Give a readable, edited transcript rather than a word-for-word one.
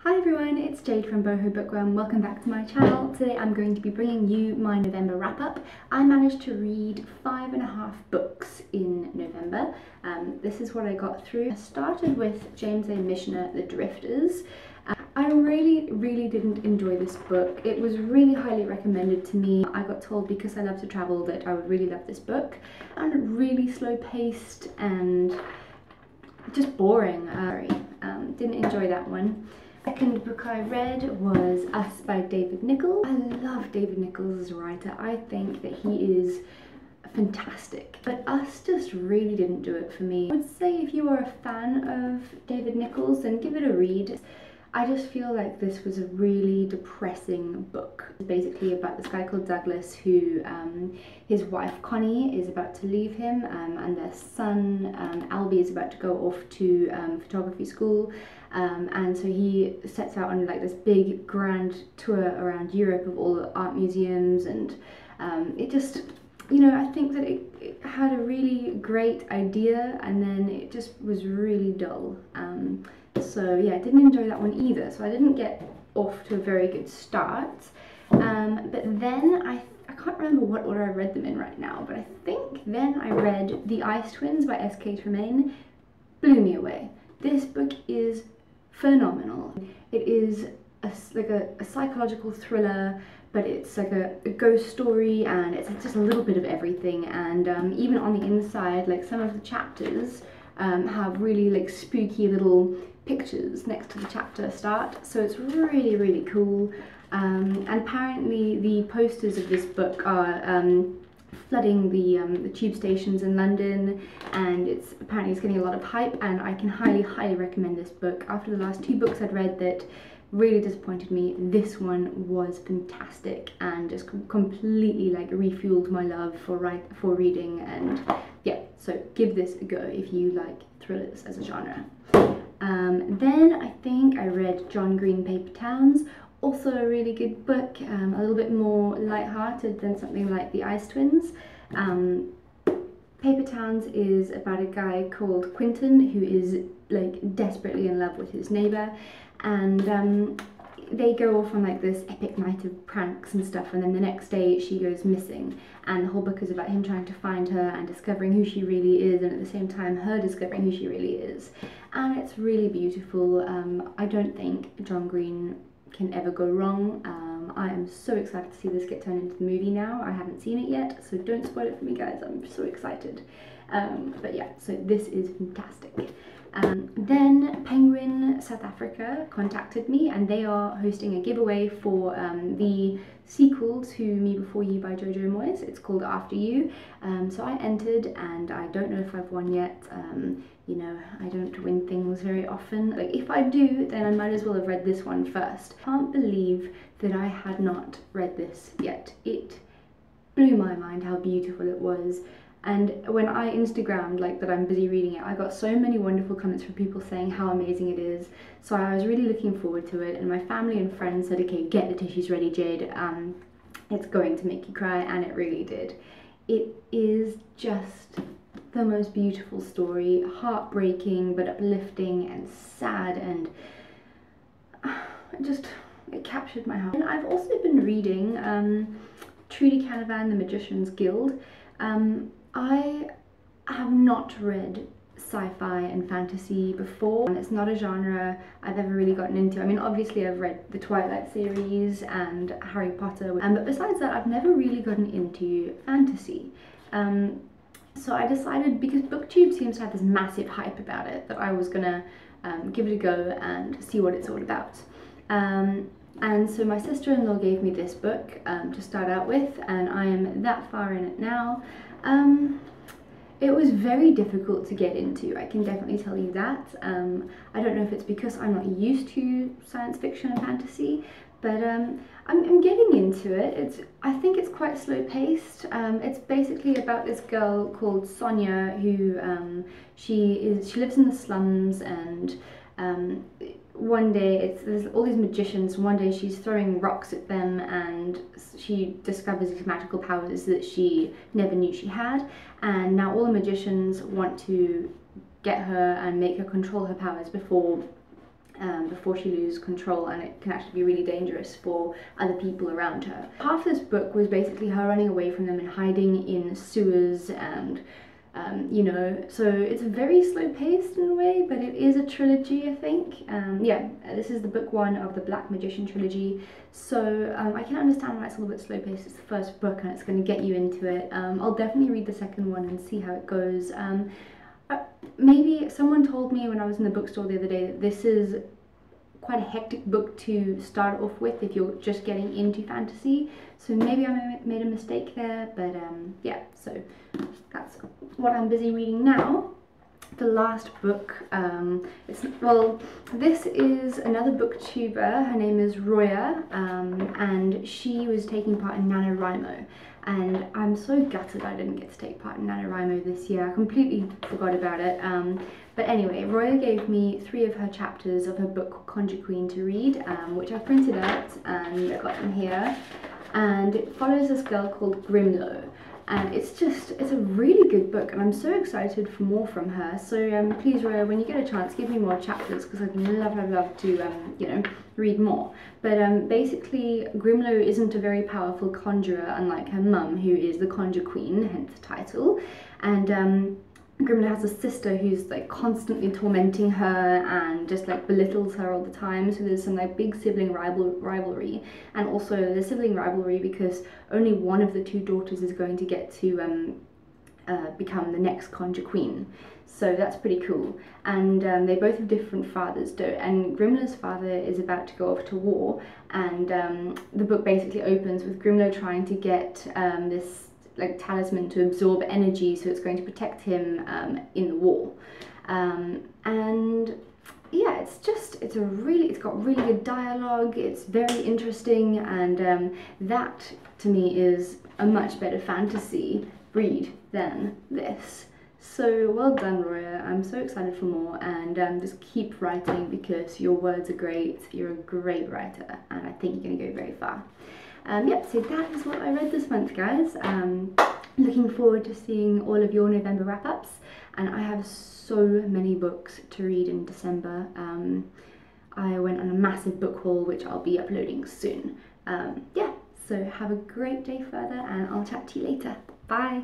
Hi everyone, it's Jade from Boho Bookworm. Welcome back to my channel. Today I'm going to be bringing you my November wrap-up. I managed to read 5.5 books in November. This is what I got through. I started with James A. Michener, The Drifters. I really didn't enjoy this book. It was really highly recommended to me. I got told because I love to travel that I would really love this book. And really slow paced and just boring. Didn't enjoy that one. Second book I read was Us by David Nichols. I love David Nichols as a writer. I think that he is fantastic, but Us just really didn't do it for me. I would say if you are a fan of David Nichols, then give it a read. I just feel like this was a really depressing book. It's basically about this guy called Douglas who, his wife Connie is about to leave him, and their son Albie is about to go off to photography school, and so he sets out on like this big grand tour around Europe of all the art museums, and it just, you know, I think that it had a really great idea and then it just was really dull. So yeah, I didn't enjoy that one either, so I didn't get off to a very good start. But then I can't remember what order I read them in right now, but I think then I read The Ice Twins by S.K. Tremaine. Blew me away. This book is phenomenal. It is like a psychological thriller, but it's like a ghost story, and it's just a little bit of everything, and even on the inside, like some of the chapters have really like spooky little pictures next to the chapter start, so it's really cool. And apparently the posters of this book are flooding the tube stations in London, and it's getting a lot of hype, and I can highly recommend this book. After the last 2 books I'd read that really disappointed me, this one was fantastic and just completely like refueled my love for reading, and yeah, so give this a go if you like thrillers as a genre. Then I think I read John Green Paper Towns, also a really good book, a little bit more light-hearted than something like The Ice Twins. Paper Towns is about a guy called Quentin who is like desperately in love with his neighbour, and they go off on like this epic night of pranks and stuff, and then the next day she goes missing, and the whole book is about him trying to find her and discovering who she really is, and at the same time her discovering who she really is, and it's really beautiful. I don't think John Green can ever go wrong. I am so excited to see this get turned into the movie now. I haven't seen it yet, so don't spoil it for me guys, I'm so excited. But yeah, so this is fantastic. Then Penguin South Africa contacted me, and they are hosting a giveaway for the sequel to Me Before You by Jojo Moyes. It's called After You. So I entered, and I don't know if I've won yet. You know, I don't win things very often. Like if I do, then I might as well have read this one first. Can't believe that I had not read this yet. It blew my mind how beautiful it was. And when I Instagrammed like that I'm busy reading it, I got so many wonderful comments from people saying how amazing it is. So I was really looking forward to it, and my family and friends said, okay, get the tissues ready, Jade. It's going to make you cry, and it really did. It is just the most beautiful story, heartbreaking but uplifting and sad, and it captured my heart. And I've also been reading Trudi, Canavan, The Magician's Guild. I have not read sci-fi and fantasy before. It's not a genre I've ever really gotten into. I mean, obviously I've read the Twilight series and Harry Potter, but besides that I've never really gotten into fantasy. So I decided, because BookTube seems to have this massive hype about it, that I was gonna give it a go and see what it's all about. And so my sister-in-law gave me this book to start out with, and I am that far in it now. It was very difficult to get into, I can definitely tell you that. I don't know if it's because I'm not used to science fiction and fantasy, but I'm getting into it. I think it's quite slow paced. It's basically about this girl called Sonia who she lives in the slums, and one day there's all these magicians. One day she's throwing rocks at them, and she discovers these magical powers that she never knew she had, and now all the magicians want to get her and make her control her powers before before she loses control, and it can actually be really dangerous for other people around her. Half this book was basically her running away from them and hiding in sewers and you know, so it's very slow paced in a way, but it is a trilogy, I think. Yeah, this is the book 1 of the Black Magician trilogy, so I can understand why it's a little bit slow paced. It's the first book and it's going to get you into it. I'll definitely read the second one and see how it goes. Maybe someone told me when I was in the bookstore the other day that this is quite a hectic book to start off with if you're just getting into fantasy, so maybe I made a mistake there, but yeah, so that's what I'm busy reading now. The last book, this is another booktuber. Her name is Roya, and she was taking part in NaNoWriMo, and I'm so gutted I didn't get to take part in NaNoWriMo this year. I completely forgot about it. But anyway, Roya gave me 3 of her chapters of her book Conjure Queen to read, which I printed out and I got them here. And it follows this girl called Grillo, and it's a really good book, and I'm so excited for more from her. So please, Roya, when you get a chance, give me more chapters, because I'd love to you know, read more. But basically, Grillo isn't a very powerful conjurer, unlike her mum, who is the Conjure Queen, hence the title. And Grillo has a sister who's like constantly tormenting her and just like belittles her all the time, so there's some like big sibling rivalry, and also the sibling rivalry because only one of the 2 daughters is going to get to become the next Conjure Queen, so that's pretty cool. And they both have different fathers, and Grimlo's father is about to go off to war, and the book basically opens with Grillo trying to get this like talisman to absorb energy, so it's going to protect him in the war. And yeah, it's got really good dialogue, it's very interesting, and that to me is a much better fantasy read than this. So well done, Roya. I'm so excited for more, and just keep writing because your words are great, you're a great writer, and I think you're going to go very far. Yep, so that is what I read this month, guys. Looking forward to seeing all of your November wrap-ups, and I have so many books to read in December. I went on a massive book haul, which I'll be uploading soon. Yeah, so have a great day further, and I'll chat to you later. Bye!